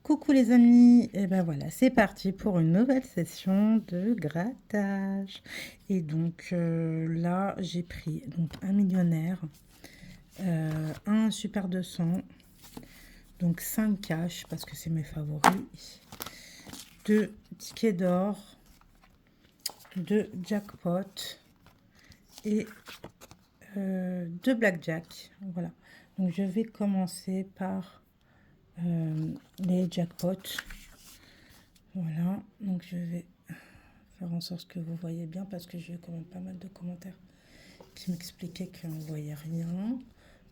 Coucou les amis, et ben voilà, c'est parti pour une nouvelle session de grattage. Et donc là, j'ai pris donc un millionnaire, un super 200, donc 5 cash parce que c'est mes favoris, 2 tickets d'or, 2 jackpots et 2 blackjack. Voilà, donc je vais commencer par les jackpots. Voilà, donc je vais faire en sorte que vous voyez bien parce que j'ai eu quand même pas mal de commentaires qui m'expliquaient qu'on ne voyait rien.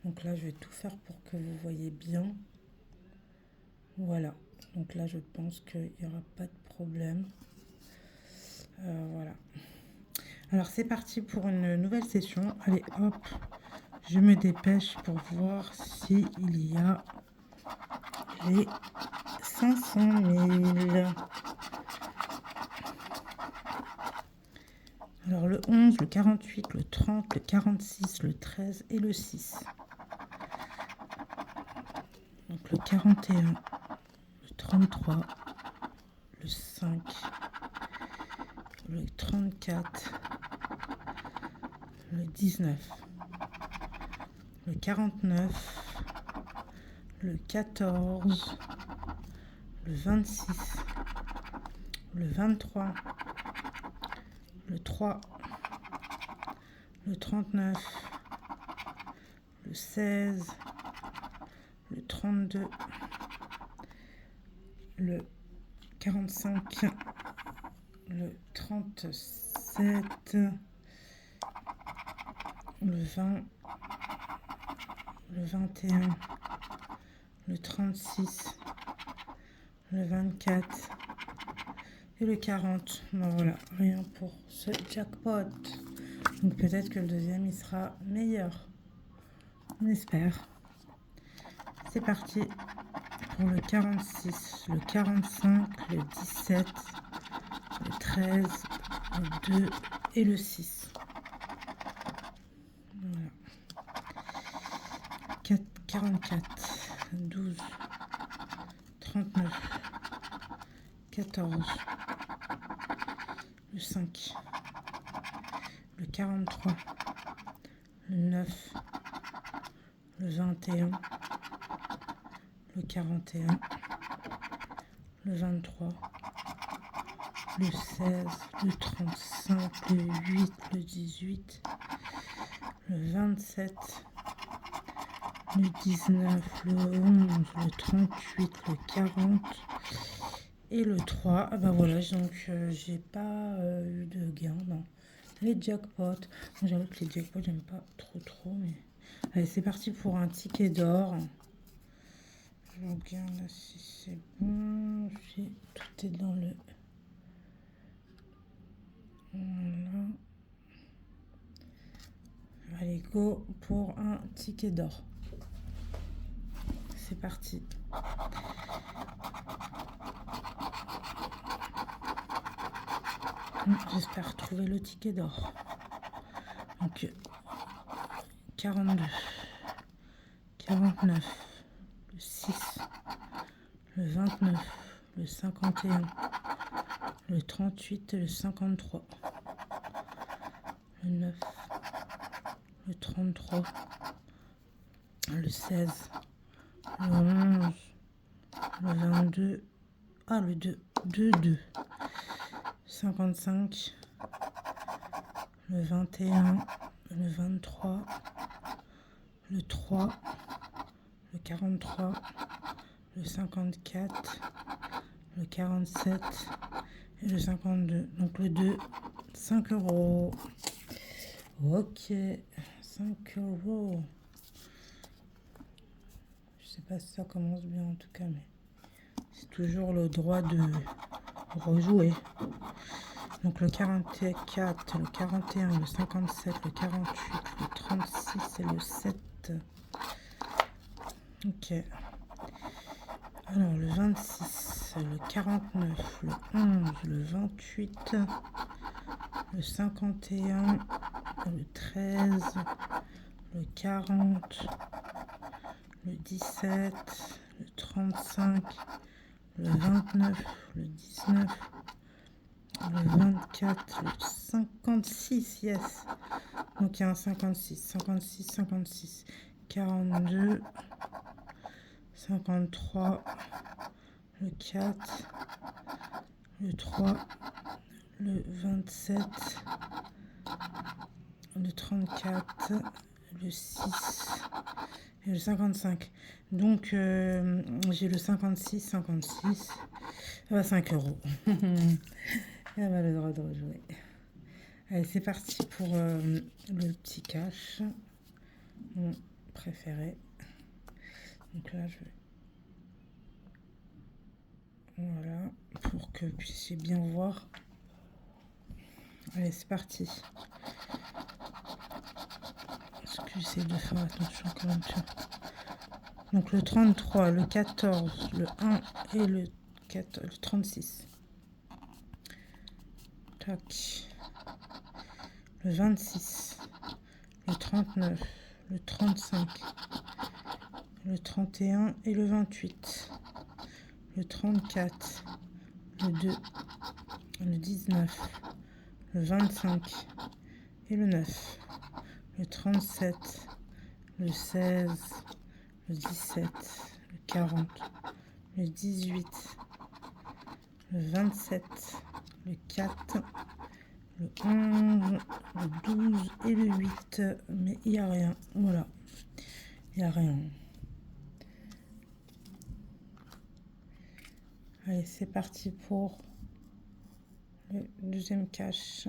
Donc là, je vais tout faire pour que vous voyez bien. Voilà, donc là, je pense qu'il n'y aura pas de problème. Voilà. Alors, c'est parti pour une nouvelle session. Allez, hop, je me dépêche pour voir s'il y a les 500 000. Alors le 11, le 48, le 30, le 46, le 13 et le 6. Donc le 41, le 33, le 5, le 34, le 19, le 49, le 14, le 26, le 23, le 3, le 39, le 16, le 32, le 45, le 37, le 20, le 21, le 36, le 24 et le 40. Bon, voilà, rien pour ce jackpot. Donc peut-être que le deuxième, il sera meilleur. On espère. C'est parti pour le 46, le 45, le 17, le 13, le 2 et le 6. Voilà. 44, 12, 39, 14, le 5, le 43, le 9, le 21, le 41, le 23, le 16, le 35, le 8, le 18, le 27, le 19, le 11, le 38, le 40 et le 3. Ah bah voilà, donc j'ai pas eu de gain dans les jackpots. J'avoue que les jackpots, j'aime pas trop, mais allez, c'est parti pour un ticket d'or. Je regarde si c'est bon, si tout est dans le... Voilà. Allez, go pour un ticket d'or. C'est parti. J'espère trouver le ticket d'or. Donc, 42, 49, le 6, le 29, le 51, le 38 et le 53, le 9, le 33, le 16, le 11, le 22, ah le 2, 2, 55, le 21, le 23, le 3, le 43, le 54, le 47 et le 52. Donc le 2, 5 euros. Ok, 5 euros. Je sais pas si ça commence bien en tout cas, mais c'est toujours le droit de rejouer. Donc le 44, le 41, le 57, le 48, le 36 et le 7. Ok. Alors le 26, le 49, le 11, le 28, le 51, le 13, le 40, le 17, le 35, le 29, le 19, le 24, le 56, yes. Donc il y a un 56, 56, 56, 42, 53, le 4, le 3, le 27, le 34, le 6 et le 55. Donc j'ai le 56, 56, à 5 euros. Elle a le droit de rejouer. Allez, c'est parti pour le petit cash, mon préféré. Donc là, je vais... Voilà, pour que vous puissiez bien voir. Allez, c'est parti. Est-ce que j'essaie de faire attention quand même sur... Donc le 33, le 14, le 1 et le 36. Tac. Le 26, le 39, le 35, le 31 et le 28. Le 34, le 2, le 19, le 25 et le 9. Le 37, le 16, le 17, le 40, le 18, le 27, le 4, le 11, le 12 et le 8. Mais il n'y a rien. Voilà. Il n'y a rien. Allez, c'est parti pour le deuxième cash.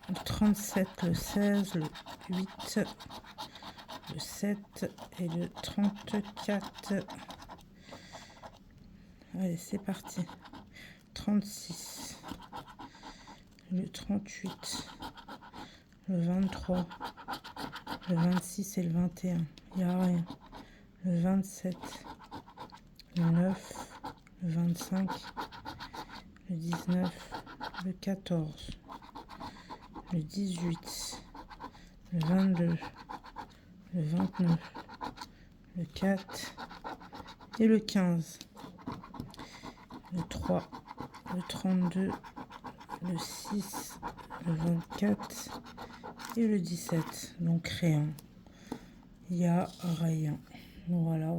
Le 37, le 16, le 8, le 7 et le 34. Allez, c'est parti. 36, le 38, le 23, le 26 et le 21. Il n'y a rien. Le 27, le 9, le 25, le 19, le 14, le 18, le 22, le 29, le 4 et le 15, le 3, le 32, le 6, le 24 et le 17. Donc rien. Il n'y a rien. Voilà.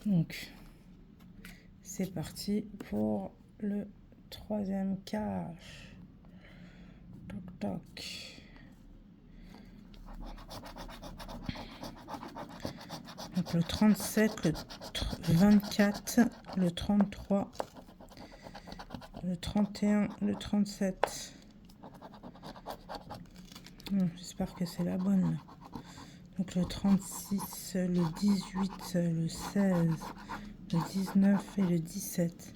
Donc, c'est parti pour le troisième cash. Toc toc. Donc le 37, le 24, le 33, le 31, le 37. J'espère que c'est la bonne. Donc le 36, le 18, le 16, le 19 et le 17.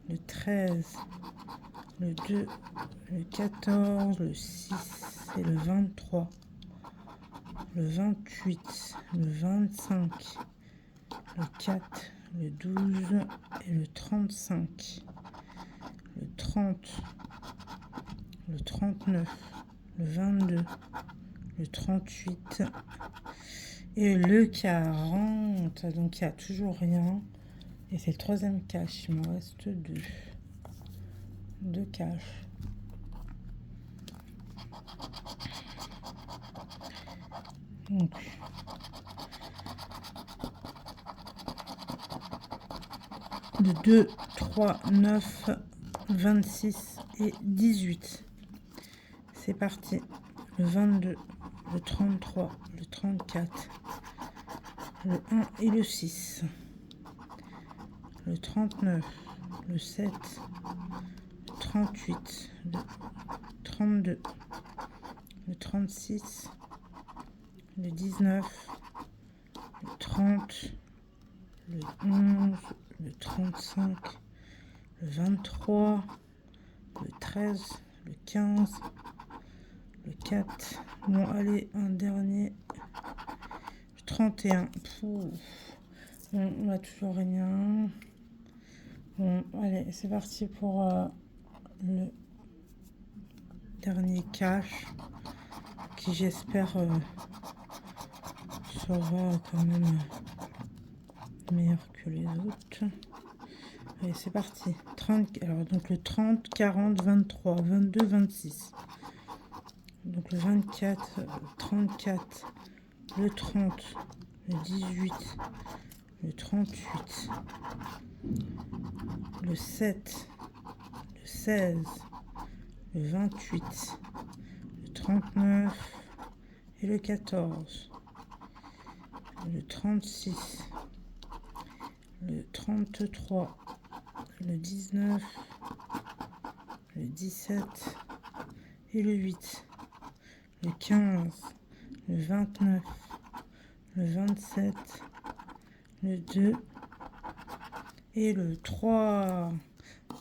Le 13, le 2, le 14, le 6 et le 23. Le 28, le 25, le 4, le 12 et le 35. Le 30, le 39, le 22, le 38 et le 40. Donc il n'y a toujours rien. Et c'est le troisième cash. Il me reste deux cash. Donc le 2, 3, 9, 26 et 18. C'est parti. Le 22, le 33, le 34, le 1 et le 6. Le 39, le 7, le 38, le 32, le 36, le 19, le 30, le 11, le 35, le 23, le 13, le 15, le 4. Bon, allez, un dernier. Le 31. Bon, on n'a toujours rien. Bon, allez, c'est parti pour le dernier cash qui, j'espère, sera quand même meilleur que les autres. Allez, c'est parti. 30, alors, donc le 30, 40, 23, 22, 26. Donc le 24, 34, le 30, le 18, le 38, le 7, le 16, le 28, le 39 et le 14, le 36, le 33, le 19, le 17 et le 8, le 15, le 29, le 27, le 2 et le 3.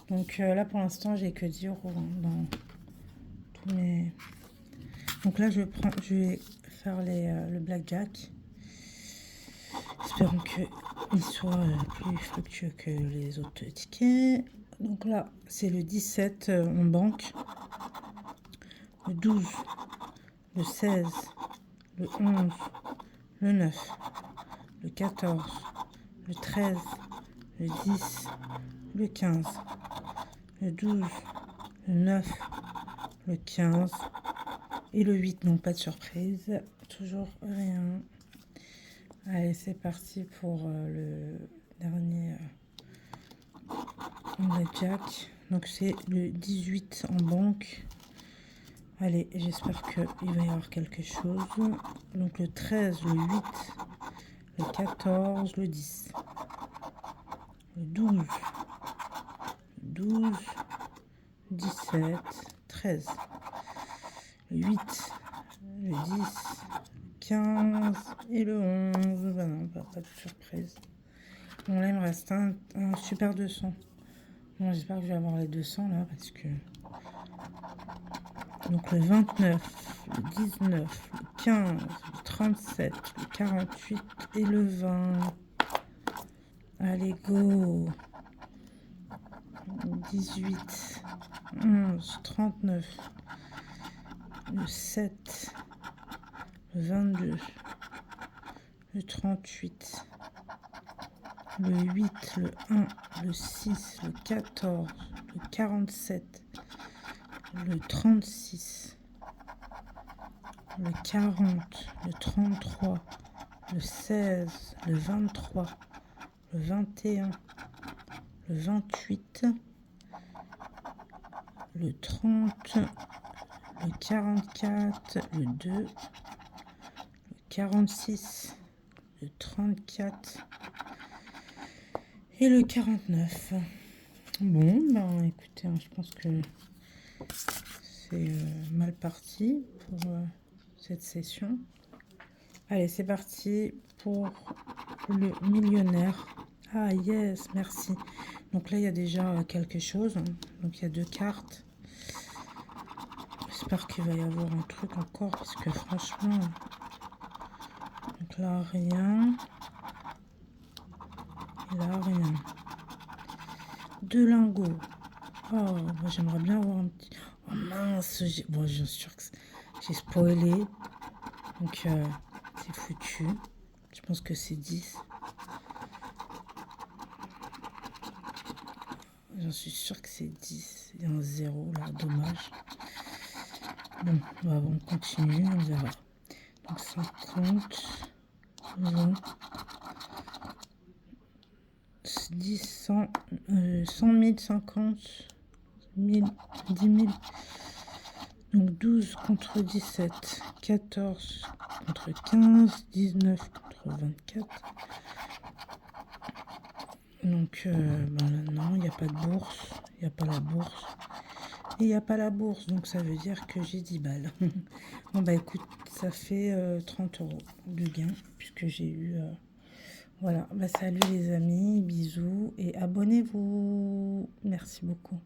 Donc là pour l'instant j'ai que 10 euros dans tous mes... Donc là je vais faire le blackjack. Espérons qu'il soit plus fructueux que les autres tickets. Donc là c'est le 17 en banque, le 12, le 16, le 11, le 9, le 14, le 13, le 10, le 15, le 12, le 9, le 15 et le 8. Donc pas de surprise, toujours rien. Allez, c'est parti pour le dernier blackjack. Donc c'est le 18 en banque. Allez, j'espère qu'il va y avoir quelque chose. Donc le 13, le 8, le 14, le 10, le 12, le 12, 17, 13, le 8, le 10, 15 et le 11. Bah non, pas de surprise. Bon, là, il me reste un super 200. Bon, j'espère que je vais avoir les 200 là parce que... Donc le 29, le 19, le 15, le 37, le 48 et le 20. Allez, go. 18, 11, 39, le 7, le 22, le 38, le 8, le 1, le 6, le 14, le 47, le 36, le 40, le 33, le 16, le 23, le 21, le 28, le 30, le 44, le 2, le 46, le 34 et le 49. Bon, ben écoutez, je pense que c'est mal parti pour cette session. Allez, c'est parti pour le millionnaire. Ah yes, merci. Donc là, il y a déjà quelque chose. Donc il y a 2 cartes. J'espère qu'il va y avoir un truc encore parce que franchement... Donc là, rien. Et là, rien. 2 lingots. Oh, moi j'aimerais bien avoir un petit... Oh mince, bon, je suis sûre que j'ai spoilé. Donc c'est foutu. Je pense que c'est 10. J'en suis sûre que c'est 10. Il y a un 0 là, dommage. Bon, on continue, on verra. Donc 50, 20, 10, 100, 100 000, 50 000, 10 000. Donc 12 contre 17, 14 contre 15, 19 contre 24. Donc non, il n'y a pas de bourse, il n'y a pas la bourse. Et il n'y a pas la bourse, donc ça veut dire que j'ai 10 balles. Bon bah écoute, ça fait 30 euros de gain, puisque j'ai eu... Voilà, bah salut les amis, bisous et abonnez-vous. Merci beaucoup.